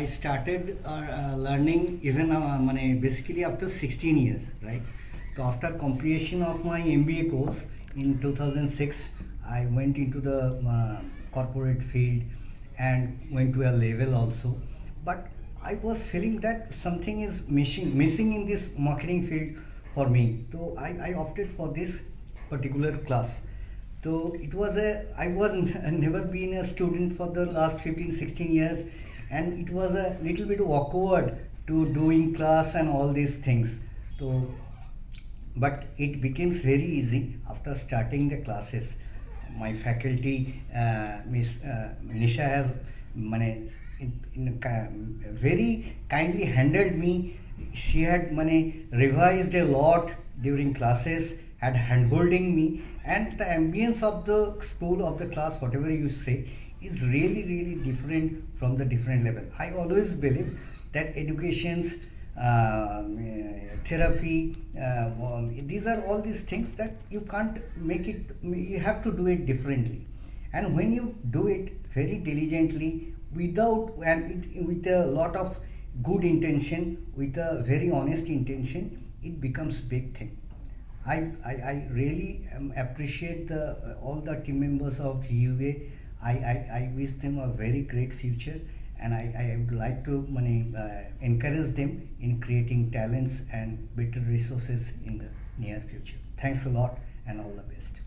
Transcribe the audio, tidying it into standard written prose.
I started learning even basically after 16 years, right? So after completion of my MBA course in 2006, I went into the corporate field and went to a level also. But I was feeling that something is missing in this marketing field for me. So I opted for this particular class. So it was I was never been a student for the last 15, 16 years, and it was a little bit awkward to doing class and all these things. So, but it becomes very easy after starting the classes. My faculty, Miss Nisha has very kindly handled me. She had revised a lot during classes, had handholding me, and the ambience of the school, of the class, whatever you say, is really really different from the different level. I always believe that educations, therapy, these are all these things that you can't make it, you have to do it differently. And when you do it very diligently, without with a lot of good intention, with a very honest intention, it becomes big thing. I really appreciate all the team members of UA. I wish them a very great future, and I would like to encourage them in creating talents and better resources in the near future. Thanks a lot and all the best.